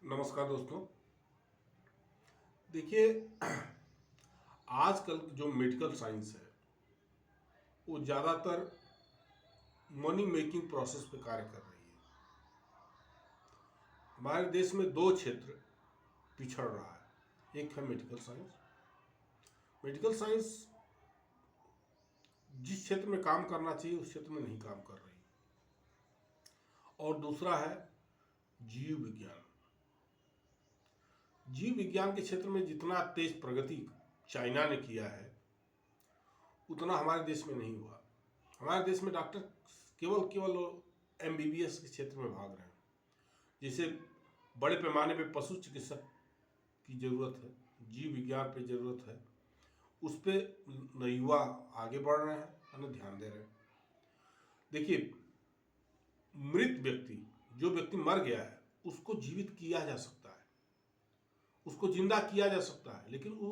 नमस्कार दोस्तों। देखिए, आजकल जो मेडिकल साइंस है वो ज़्यादातर मनी मेकिंग प्रोसेस पे कार्य कर रही है। हमारे देश में दो क्षेत्र पिछड़ रहा है। एक है मेडिकल साइंस। मेडिकल साइंस जिस क्षेत्र में काम करना चाहिए उस क्षेत्र में नहीं काम कर रही। और दूसरा है जीव विज्ञान। जीव विज्ञान के क्षेत्र में जितना तेज प्रगति चाइना ने किया है उतना हमारे देश में नहीं हुआ। हमारे देश में डॉक्टर केवल केवल एमबीबीएस के क्षेत्र में भाग रहे हैं। जैसे बड़े पैमाने पे पशु चिकित्सक की ज़रूरत है, जीव विज्ञान पे ज़रूरत है, उस पर युवा आगे बढ़ रहे हैं और ध्यान दे रहे हैं। देखिए, मृत व्यक्ति, जो व्यक्ति मर गया है, उसको जीवित किया जा सकता है, उसको जिंदा किया जा सकता है, लेकिन वो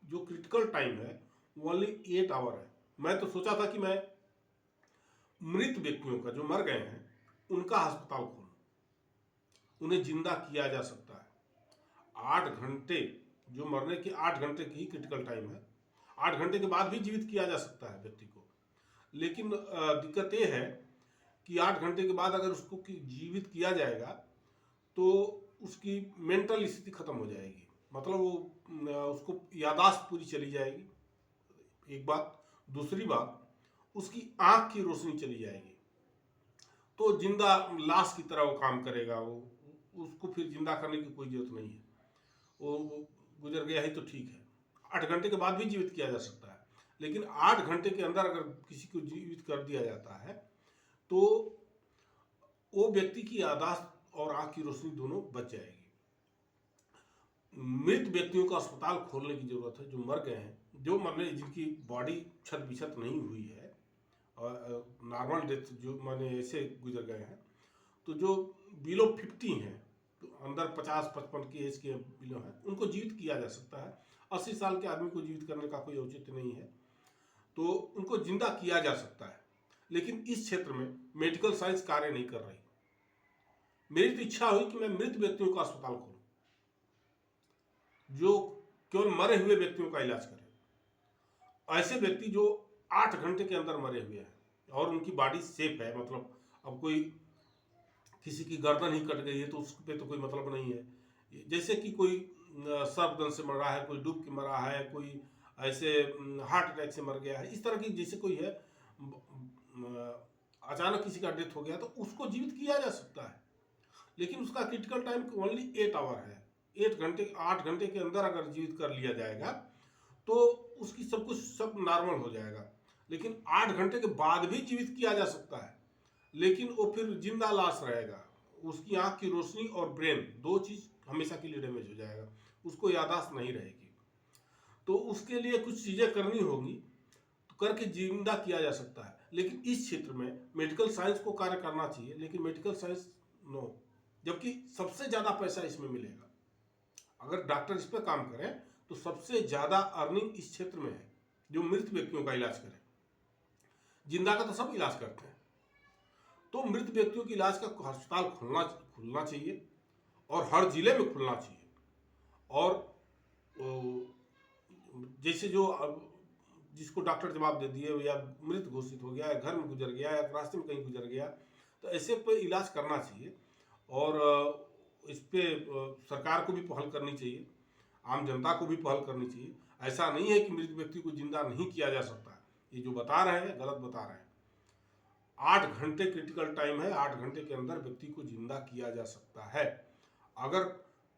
जो क्रिटिकल टाइम है वो ओनली 8 आवर है। मैं तो सोचा था कि मैं मृत व्यक्तियों का, जो मर गए हैं, उनका अस्पताल खोलूं, उन्हें जिंदा किया जा सकता है। 8 घंटे, जो मरने के 8 घंटे की ही क्रिटिकल टाइम है, 8 घंटे के बाद भी जीवित किया जा सकता है व्यक्ति को। लेकिन दिक्कत ये है कि 8 घंटे के बाद अगर उसको जीवित किया जाएगा तो उसकी मेंटल स्थिति खत्म हो जाएगी, मतलब वो उसको यादाश्त पूरी चली जाएगी, एक बात। दूसरी बात, उसकी आंख की रोशनी चली जाएगी, तो जिंदा लाश की तरह वो काम करेगा। वो उसको फिर जिंदा करने की कोई जरूरत नहीं है। वो गुजर गया ही तो ठीक है। 8 घंटे के बाद भी जीवित किया जा सकता है, लेकिन 8 घंटे के अंदर अगर किसी को जीवित कर दिया जाता है तो वो व्यक्ति की यादाश्त और आंख की रोशनी दोनों बच जाएगी। मृत व्यक्तियों का अस्पताल खोलने की जरूरत है, जो मर गए हैं, जो मरने, जिनकी बॉडी छत बिछत नहीं हुई है और नॉर्मल डेथ, जो माने ऐसे गुजर गए हैं, तो जो बिलो 50 हैं, तो अंदर 50-55 की एज के बिलो हैं, उनको जीवित किया जा सकता है। 80 साल के आदमी को जीवित करने का कोई औचित्य नहीं है, तो उनको जिंदा किया जा सकता है। लेकिन इस क्षेत्र में मेडिकल साइंस कार्य नहीं कर रही। मेरी तो इच्छा हुई कि मैं मृत व्यक्तियों का अस्पताल खोलूं, जो केवल मरे हुए व्यक्तियों का इलाज करे। ऐसे व्यक्ति जो 8 घंटे के अंदर मरे हुए हैं और उनकी बॉडी सेफ है, मतलब अब कोई किसी की गर्दन ही कट गई है तो उस पर तो कोई मतलब नहीं है। जैसे कि कोई सर्पदंश से मर रहा है, कोई डूब के मरा है, कोई ऐसे हार्ट अटैक से मर गया है, इस तरह की जैसे कोई है, अचानक किसी का डेथ हो गया, तो उसको जीवित किया जा सकता है। लेकिन उसका क्रिटिकल टाइम ओनली 8 आवर है। 8 घंटे के अंदर अगर जीवित कर लिया जाएगा तो उसकी सब कुछ सब नॉर्मल हो जाएगा। लेकिन 8 घंटे के बाद भी जीवित किया जा सकता है, लेकिन वो फिर जिंदा लाश रहेगा। उसकी आंख की रोशनी और ब्रेन, दो चीज हमेशा के लिए डैमेज हो जाएगा, उसको यादाश्त नहीं रहेगी। तो उसके लिए कुछ चीजें करनी होगी, तो करके जिंदा किया जा सकता है। लेकिन इस क्षेत्र में मेडिकल साइंस को कार्य करना चाहिए, लेकिन मेडिकल साइंस नो, जबकि सबसे ज्यादा पैसा इसमें मिलेगा। अगर डॉक्टर इस पर काम करें तो सबसे ज्यादा अर्निंग इस क्षेत्र में है, जो मृत व्यक्तियों का इलाज करें। जिंदा का तो सब इलाज करते हैं, तो मृत व्यक्तियों के इलाज का अस्पताल खुलना चाहिए और हर जिले में खुलना चाहिए। और जैसे जो जिसको डॉक्टर जवाब दे दिए, या मृत घोषित हो गया, या घर में गुजर गया, या रास्ते में कहीं गुजर गया, तो ऐसे पे इलाज करना चाहिए। और इस पे सरकार को भी पहल करनी चाहिए, आम जनता को भी पहल करनी चाहिए। ऐसा नहीं है कि मृत व्यक्ति को जिंदा नहीं किया जा सकता, ये जो बता रहे हैं गलत बता रहे हैं। 8 घंटे क्रिटिकल टाइम है, 8 घंटे के अंदर व्यक्ति को जिंदा किया जा सकता है। अगर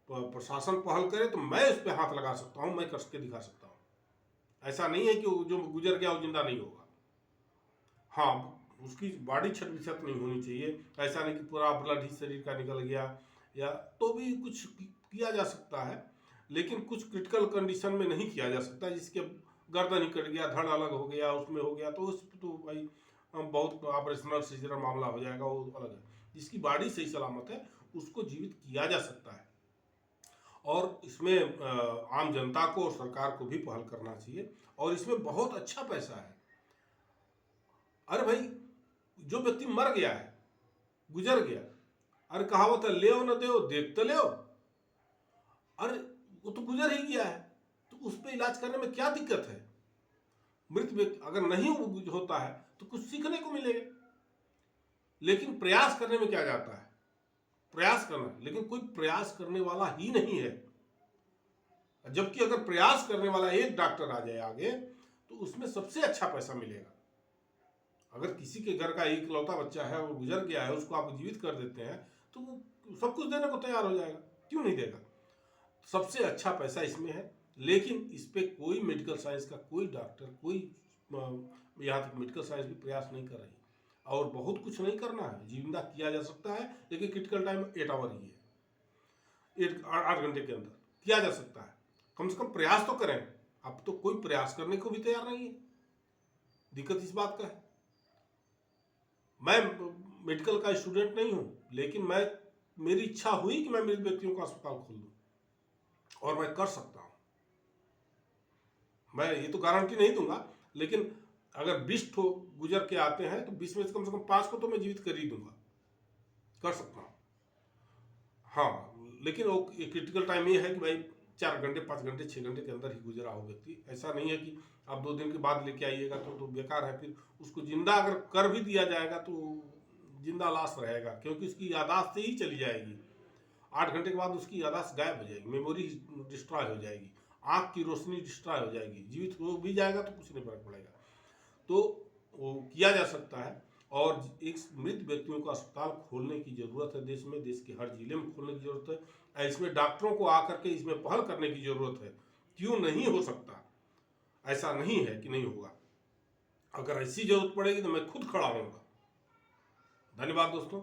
प्रशासन पहल करे तो मैं इस पर हाथ लगा सकता हूं, मैं करके दिखा सकता हूं। ऐसा नहीं है कि जो गुजर गया वो जिंदा नहीं होगा। हाँ, उसकी बॉडी छट बिछत नहीं होनी चाहिए, ऐसा नहीं कि पूरा ब्लड ही शरीर का निकल गया, या तो भी कुछ किया जा सकता है। लेकिन कुछ क्रिटिकल कंडीशन में नहीं किया जा सकता, जिसके गर्दन ही कट गया, धड़ अलग हो गया, उसमें हो गया, तो उस तो भाई बहुत ऑपरेशनल सीजर मामला हो जाएगा, वो अलग है। जिसकी बॉडी सही सलामत है उसको जीवित किया जा सकता है। और इसमें आम जनता को और सरकार को भी पहल करना चाहिए, और इसमें बहुत अच्छा पैसा है। अरे भाई, जो व्यक्ति मर गया है, गुजर गया, अरे कहावत है, ले न दे देख तो ले, अरे वो तो गुजर ही गया है, तो उस पर इलाज करने में क्या दिक्कत है? मृत व्यक्ति अगर नहीं होता है तो कुछ सीखने को मिलेगा। लेकिन प्रयास करने में क्या जाता है? प्रयास करना, लेकिन कोई प्रयास करने वाला ही नहीं है। जबकि अगर प्रयास करने वाला एक डॉक्टर आ जाए आगे तो उसमें सबसे अच्छा पैसा मिलेगा। अगर किसी के घर का इकलौता बच्चा है, वो गुजर गया है, उसको आप जीवित कर देते हैं तो वो सब कुछ देने को तैयार हो जाएगा, क्यों नहीं देगा? सबसे अच्छा पैसा इसमें है। लेकिन इस पर कोई मेडिकल साइंस का कोई डॉक्टर, कोई यहाँ तक मेडिकल साइंस भी प्रयास नहीं कर रही। और बहुत कुछ नहीं करना है, जिंदा किया जा सकता है, लेकिन क्रिटिकल टाइम 8 आवर ही है, 8 घंटे के अंदर किया जा सकता है। कम से कम प्रयास तो करें। अब तो कोई प्रयास करने को भी तैयार नहीं है। दिक्कत इस बात का है। मैं मेडिकल का स्टूडेंट नहीं हूं, लेकिन मेरी इच्छा हुई कि मैं मृत व्यक्तियों का अस्पताल खोल दूं, और मैं कर सकता हूं। मैं ये तो गारंटी नहीं दूंगा, लेकिन अगर 20 ठो गुजर के आते हैं तो 20 में से कम 5 को तो मैं जीवित कर ही दूंगा, कर सकता हूं। हाँ, लेकिन वो क्रिटिकल टाइम ये है कि भाई 4 घंटे, 5 घंटे, 6 घंटे के अंदर ही गुजरा हो व्यक्ति। ऐसा नहीं है कि आप 2 दिन के बाद लेके आइएगा तो बेकार है। फिर उसको जिंदा अगर कर भी दिया जाएगा तो जिंदा लाश रहेगा, क्योंकि उसकी यादाश्त ही चली जाएगी। 8 घंटे के बाद उसकी यादाश्त गायब हो जाएगी, मेमोरी डिस्ट्रॉय हो जाएगी, आँख की रोशनी डिस्ट्रॉय हो जाएगी। जीवित हो भी जाएगा तो कुछ नहीं फर्क पड़ेगा। तो वो किया जा सकता है, और एक मृत व्यक्तियों का अस्पताल खोलने की जरूरत है देश में, देश के हर जिले में खोलने की जरूरत है। इसमें डॉक्टरों को आकर के इसमें पहल करने की जरूरत है। क्यों नहीं हो सकता? ऐसा नहीं है कि नहीं होगा। अगर ऐसी जरूरत पड़ेगी तो मैं खुद खड़ा रहूंगा। धन्यवाद दोस्तों।